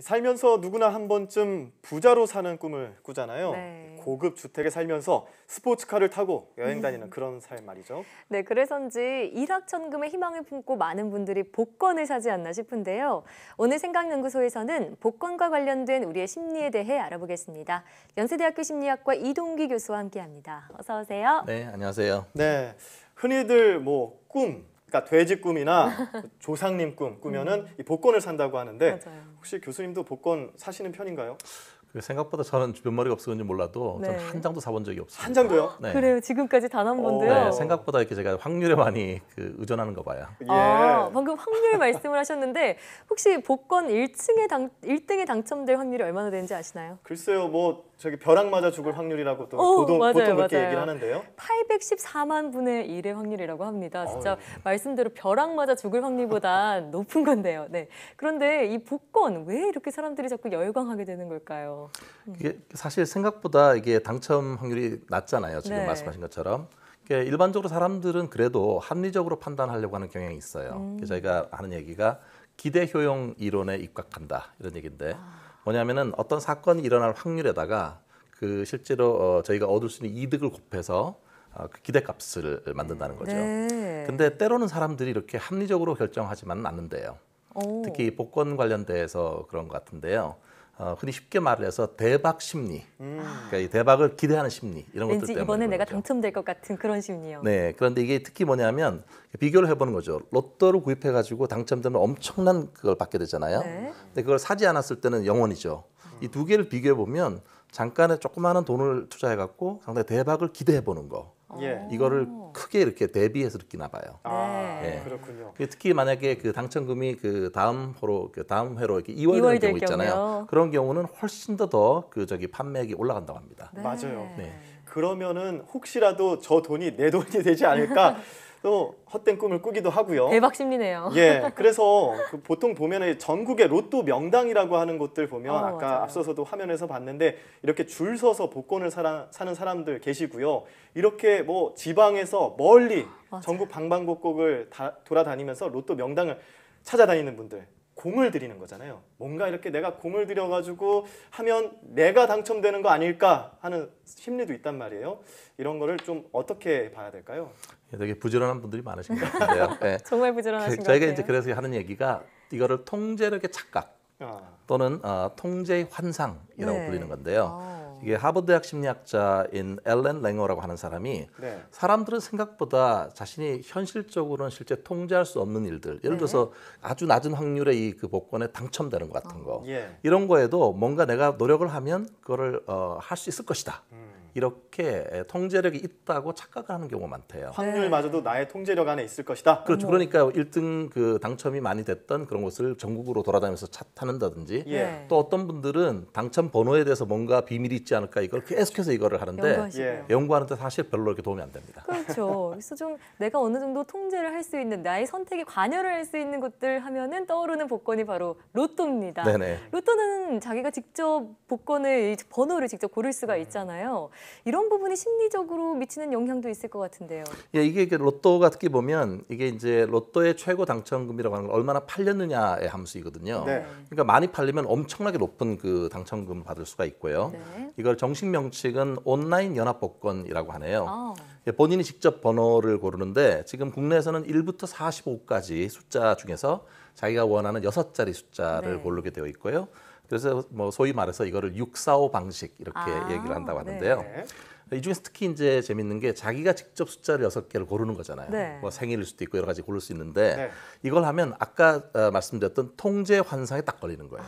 살면서 누구나 한 번쯤 부자로 사는 꿈을 꾸잖아요. 네. 고급 주택에 살면서 스포츠카를 타고 여행 다니는 그런 삶 말이죠. 네, 그래서인지 일확천금의 희망을 품고 많은 분들이 복권을 사지 않나 싶은데요. 오늘 생각연구소에서는 복권과 관련된 우리의 심리에 대해 알아보겠습니다. 연세대학교 심리학과 이동기 교수와 함께합니다. 어서 오세요. 네, 안녕하세요. 네, 흔히들 그러니까 돼지 꿈이나 조상님 꿈 꾸면은 이 복권을 산다고 하는데 맞아요. 혹시 교수님도 복권 사시는 편인가요? 생각보다 저는 주변 머리가 없어 그런지 몰라도 네. 저는 한 장도 사본 적이 없어요. 한 장도요? 네. 그래요. 지금까지 단 한 번도요. 네, 생각보다 이렇게 제가 확률에 많이 의존하는 거 봐요. 예. 방금 확률 말씀을 하셨는데 혹시 복권 1등에 당첨될 확률이 얼마나 되는지 아시나요? 글쎄요, 저기 벼락 맞아 죽을 확률이라고 또 보통 맞아요, 그렇게 맞아요. 얘기를 하는데요. 814만 분의 1의 확률이라고 합니다. 진짜 어휴. 말씀대로 벼락 맞아 죽을 확률보다 높은 건데요. 네. 그런데 이 복권 왜 이렇게 사람들이 자꾸 열광하게 되는 걸까요? 이게 사실 생각보다 이게 당첨 확률이 낮잖아요. 지금 네. 말씀하신 것처럼. 일반적으로 사람들은 그래도 합리적으로 판단하려고 하는 경향이 있어요. 저희가 하는 얘기가 기대 효용 이론에 입각한다 이런 얘기인데 뭐냐면은 어떤 사건이 일어날 확률에다가 실제로 저희가 얻을 수 있는 이득을 곱해서 그 기대값을 만든다는 거죠. 네. 근데 때로는 사람들이 이렇게 합리적으로 결정하지만은 않는데요. 오. 특히 복권 관련돼서 그런 것 같은데요. 흔히 쉽게 말해서 대박 심리, 그러니까 이 대박을 기대하는 심리 이런 것들 왠지 때문에 이번에 그런 내가 거죠. 당첨될 것 같은 그런 심리요. 네, 그런데 이게 특히 뭐냐면 비교를 해보는 거죠. 로또를 구입해가지고 당첨되면 엄청난 그걸 받게 되잖아요. 네. 근데 그걸 사지 않았을 때는 0원이죠. 이 두 개를 비교해 보면 잠깐의 조그마한 돈을 투자해갖고 상당히 대박을 기대해보는 거. 예. 이거를 크게 이렇게 대비해서 느끼나 봐요. 네. 그렇군요. 특히 만약에 그 당첨금이 다음 회로 이렇게 2월 이월 되는 될 경우 있잖아요. 경우요. 그런 경우는 훨씬 더 판매액이 올라간다고 합니다. 네. 맞아요. 네. 그러면은 혹시라도 저 돈이 내 돈이 되지 않을까 또 헛된 꿈을 꾸기도 하고요. 대박 심리네요. 예, 그래서 보통 보면은 전국의 로또 명당이라고 하는 곳들 보면 아까 맞아요. 앞서서도 화면에서 봤는데 이렇게 줄 서서 복권을 사는 사람들 계시고요. 이렇게 지방에서 멀리 맞아요. 전국 방방곡곡을 돌아다니면서 로또 명당을 찾아다니는 분들. 공을 들이는 거잖아요. 뭔가 이렇게 내가 공을 들여가지고 하면 내가 당첨되는 거 아닐까 하는 심리도 있단 말이에요. 이런 거를 좀 어떻게 봐야 될까요? 되게 부지런한 분들이 많으신 것 같은데요. 네. 정말 부지런하신 것 저희가 같아요. 이제 그래서 하는 얘기가 이거를 통제력의 착각 또는 통제의 환상이라고 네. 불리는 건데요. 아. 이게 하버드대학 심리학자인 앨런 랭어라고 하는 사람이 네. 사람들은 생각보다 자신이 현실적으로는 실제 통제할 수 없는 일들, 예를 네. 들어서 아주 낮은 확률의 그 복권에 당첨되는 것 같은 거, 예. 이런 거에도 뭔가 내가 노력을 하면 그거를 할 수 있을 것이다. 이렇게 통제력이 있다고 착각을 하는 경우가 많대요. 확률마저도 나의 통제력 안에 있을 것이다. 그렇죠. 그러니까 1등 당첨이 많이 됐던 그런 곳을 전국으로 돌아다니면서 차 타는다든지 예. 또 어떤 분들은 당첨 번호에 대해서 뭔가 비밀이 있지 않을까 이걸 계속해서 이거를 하는데 연구하시고요. 예. 연구하는데 사실 별로 이렇게 도움이 안 됩니다. 그렇죠. 그래서 좀 내가 어느 정도 통제를 할 수 있는 나의 선택에 관여를 할 수 있는 것들 하면은 떠오르는 복권이 바로 로또입니다. 네네. 로또는 자기가 직접 복권을 번호를 직접 고를 수가 있잖아요. 이런 부분이 심리적으로 미치는 영향도 있을 것 같은데요. 예, 이게 로또가 특히 보면 이게 이제 로또의 최고 당첨금이라고 하는 건 얼마나 팔렸느냐의 함수이거든요. 네. 그러니까 많이 팔리면 엄청나게 높은 그 당첨금을 받을 수가 있고요. 네. 이걸 정식 명칭은 온라인 연합 복권이라고 하네요. 아, 예, 본인이 직접 번호를 고르는데 지금 국내에서는 1부터 45까지 숫자 중에서 자기가 원하는 6자리 숫자를 네. 고르게 되어 있고요. 그래서 소위 말해서 이거를 645 방식 이렇게 얘기를 한다고 하는데요. 네. 이 중에서 특히 이제 재밌는 게 자기가 직접 숫자를 6개를 고르는 거잖아요. 네. 생일일 수도 있고 여러 가지 고를 수 있는데 네. 이걸 하면 아까 말씀드렸던 통제 환상에 딱 걸리는 거예요.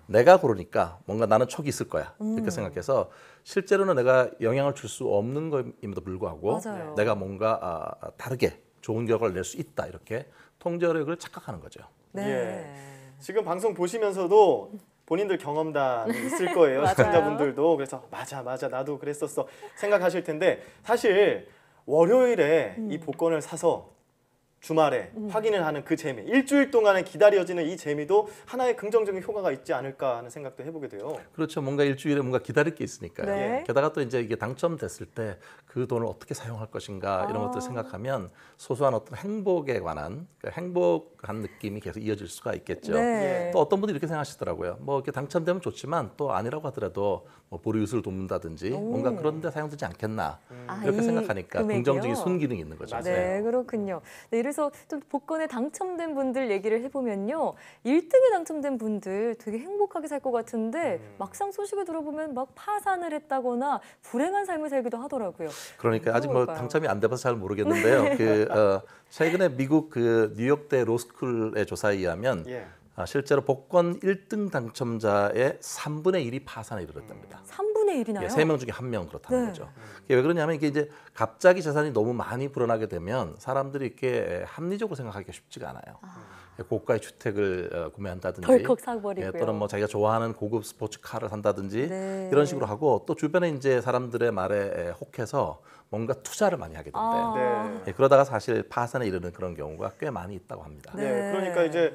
내가 고르니까 뭔가 나는 촉이 있을 거야 이렇게 생각해서 실제로는 내가 영향을 줄 수 없는 것임에도 불구하고 맞아요. 내가 뭔가 다르게 좋은 결과를 낼 수 있다 이렇게 통제력을 착각하는 거죠. 네. 예. 지금 방송 보시면서도 본인들 경험담이 있을 거예요. 맞아요. 시청자분들도. 그래서 맞아 나도 그랬었어 생각하실 텐데 사실 월요일에 이 복권을 사서 주말에 확인을 하는 그 재미, 일주일 동안에 기다려지는 이 재미도 하나의 긍정적인 효과가 있지 않을까 하는 생각도 해보게 돼요. 그렇죠. 뭔가 일주일에 뭔가 기다릴 게 있으니까요. 네. 게다가 또 이제 이게 당첨됐을 때 그 돈을 어떻게 사용할 것인가 이런 것들을 생각하면 소소한 어떤 행복에 관한 행복한 느낌이 계속 이어질 수가 있겠죠. 네. 또 어떤 분들이 이렇게 생각하시더라고요. 뭐 이렇게 당첨되면 좋지만 또 아니라고 하더라도 뭐 보리유수를 돕는다든지 뭔가 그런 데 사용되지 않겠나 이렇게 이 생각하니까 금액이요? 긍정적인 순기능이 있는 거죠. 맞아요. 네, 그렇군요. 네, 그래서 좀 복권에 당첨된 분들 얘기를 해보면요. 1등에 당첨된 분들 되게 행복하게 살 것 같은데 막상 소식을 들어보면 막 파산을 했다거나 불행한 삶을 살기도 하더라고요. 그러니까 아직 뭐 뭘까요? 당첨이 안 돼봐서 잘 모르겠는데요. 최근에 미국 그 뉴욕대 로스쿨의 조사에 의하면 예. 실제로 복권 1등 당첨자의 3분의 1이 파산에 이르렀답니다. 3분의 1이나요? 예, 3명 중에 1명 그렇다는 네. 거죠. 이게 왜 그러냐면 이게 이제 갑자기 재산이 너무 많이 불어나게 되면 사람들이 이렇게 합리적으로 생각하기가 쉽지가 않아요. 고가의 주택을 구매한다든지 덜컥 사버리고요. 또는 뭐 자기가 좋아하는 고급 스포츠카를 산다든지 네. 이런 식으로 하고 또 주변에 이제 사람들의 말에 혹해서 뭔가 투자를 많이 하게 된대요. 네. 예, 그러다가 사실 파산에 이르는 그런 경우가 꽤 많이 있다고 합니다. 네. 네. 그러니까 이제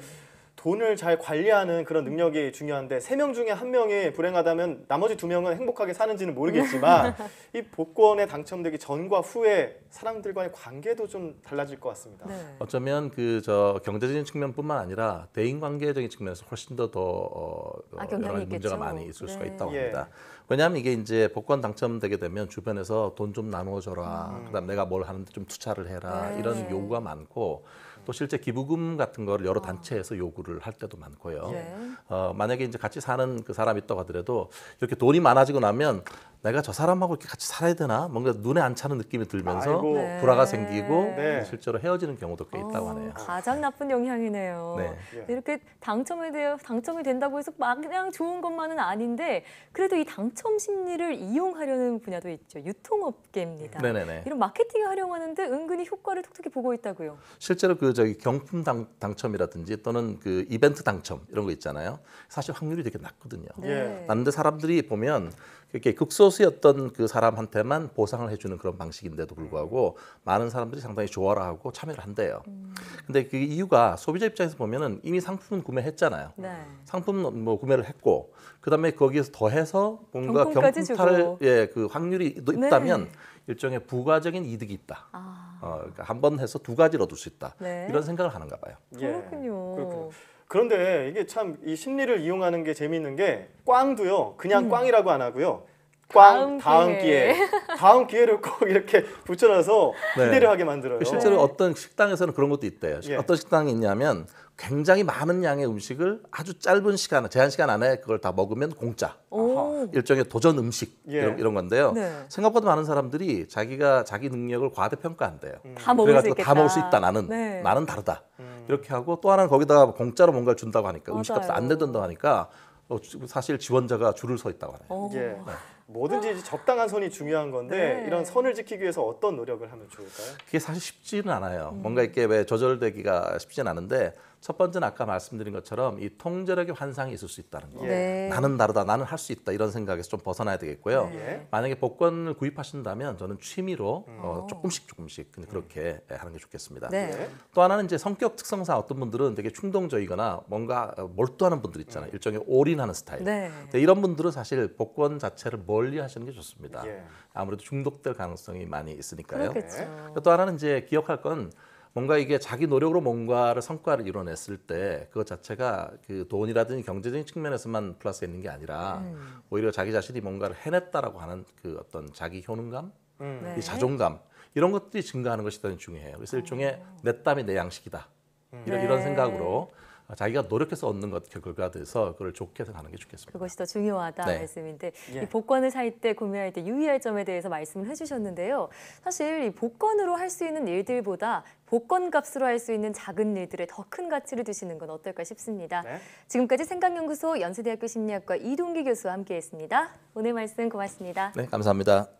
돈을 잘 관리하는 그런 능력이 중요한데 3명 중에 1명이 불행하다면 나머지 2명은 행복하게 사는지는 모르겠지만 이 복권에 당첨되기 전과 후에 사람들과의 관계도 좀 달라질 것 같습니다. 네. 어쩌면 그 저 경제적인 측면뿐만 아니라 대인 관계적인 측면에서 훨씬 더 영향이 여러 가지 있겠죠. 문제가 많이 있을 수가 네. 있다고 예. 합니다. 왜냐하면 이게 이제 복권 당첨되게 되면 주변에서 돈 좀 나눠줘라, 그다음 내가 뭘 하는데 좀 투자를 해라 네. 이런 요구가 많고 또 실제 기부금 같은 거를 여러 단체에서 요구를 할 때도 많고요. 네. 만약에 이제 같이 사는 그 사람이 있다고 하더라도 이렇게 돈이 많아지고 나면 내가 저 사람하고 이렇게 같이 살아야 되나 뭔가 눈에 안 차는 느낌이 들면서 아이고. 네. 불화가 생기고 네. 실제로 헤어지는 경우도 꽤 있다고 하네요. 가장 나쁜 영향이네요. 네. 예. 이렇게 당첨이 된다고 해서 마냥 좋은 것만은 아닌데 그래도 이 당첨 심리를 이용하려는 분야도 있죠. 유통업계입니다. 네네네. 이런 마케팅에 활용하는데 은근히 효과를 톡톡히 보고 있다고요. 실제로 그 저기 경품 당첨이라든지 또는 그 이벤트 당첨 이런 거 있잖아요. 사실 확률이 되게 낮거든요. 예. 낮은데 사람들이 보면 이렇게 극소수의 어떤 그 사람한테만 보상을 해주는 그런 방식인데도 불구하고 많은 사람들이 상당히 좋아라 하고 참여를 한대요. 근데 그 이유가 소비자 입장에서 보면은 이미 상품은 구매했잖아요. 네. 상품 뭐 구매를 했고 그다음에 거기에서 더해서 뭔가 경품까지 경품 주고. 그 확률이 있다면 네. 일종의 부가적인 이득이 있다. 아, 그러니까 한 번 해서 두 가지를 얻을 수 있다. 네. 이런 생각을 하는가 봐요. 예. 그렇군요. 그렇군요. 그런데 이게 참 이 심리를 이용하는 게 재미있는 게 꽝도요. 그냥 꽝이라고 안 하고요. 꽝 다음 기회. 다음 기회를 꼭 이렇게 붙여놔서 네. 기대를 하게 만들어요. 실제로 어떤 식당에서는 그런 것도 있대요. 예. 어떤 식당이 있냐면 굉장히 많은 양의 음식을 아주 짧은 시간, 제한 시간 안에 그걸 다 먹으면 공짜. 오. 일종의 도전 음식 예. 이런 건데요. 네. 생각보다 많은 사람들이 자기 능력을 과대평가한대요. 다 먹을 수 그래가지고 있겠다. 다 먹을 수 있다 나는 네. 나는 다르다. 이렇게 하고 또 하나는 거기다가 공짜로 뭔가를 준다고 하니까 음식값을 맞아요. 안 내준다고 하니까 사실 지원자가 줄을 서 있다고 하네요. 어. 예. 뭐든지 이제 적당한 선이 중요한 건데 네. 이런 선을 지키기 위해서 어떤 노력을 하면 좋을까요? 그게 사실 쉽지는 않아요. 뭔가 이렇게 왜 조절되기가 쉽지는 않은데 첫 번째는 아까 말씀드린 것처럼 이 통제력의 환상이 있을 수 있다는 거. 예. 네. 나는 다르다, 나는 할 수 있다 이런 생각에서 좀 벗어나야 되겠고요. 예. 만약에 복권을 구입하신다면 저는 취미로 조금씩 그렇게 하는 게 좋겠습니다. 네. 예. 또 하나는 이제 성격 특성상 어떤 분들은 되게 충동적이거나 뭔가 몰두하는 분들 있잖아요. 일종의 올인하는 스타일. 네. 근데 이런 분들은 사실 복권 자체를 멀리 하시는 게 좋습니다. 예. 아무래도 중독될 가능성이 많이 있으니까요. 그렇겠죠. 또 하나는 이제 기억할 건 뭔가 이게 자기 노력으로 뭔가를 성과를 이뤄냈을 때 그것 자체가 그 돈이라든지 경제적인 측면에서만 플러스가 있는 게 아니라 오히려 자기 자신이 뭔가를 해냈다라고 하는 그 어떤 자기 효능감, 네. 이 자존감 이런 것들이 증가하는 것이 대단히 중요해요. 그래서 일종의 내 땀이 내 양식이다. 이런 네. 생각으로 자기가 노력해서 얻는 것 결과가 돼서 그걸 좋게 생각하는 게 좋겠습니다. 그것이 더 중요하다 네. 말씀인데 예. 이 복권을 살 때 구매할 때 유의할 점에 대해서 말씀을 해주셨는데요. 사실 이 복권으로 할 수 있는 일들보다 복권 값으로 할 수 있는 작은 일들에 더 큰 가치를 두시는 건 어떨까 싶습니다. 네. 지금까지 생각연구소 연세대학교 심리학과 이동기 교수와 함께했습니다. 오늘 말씀 고맙습니다. 네, 감사합니다.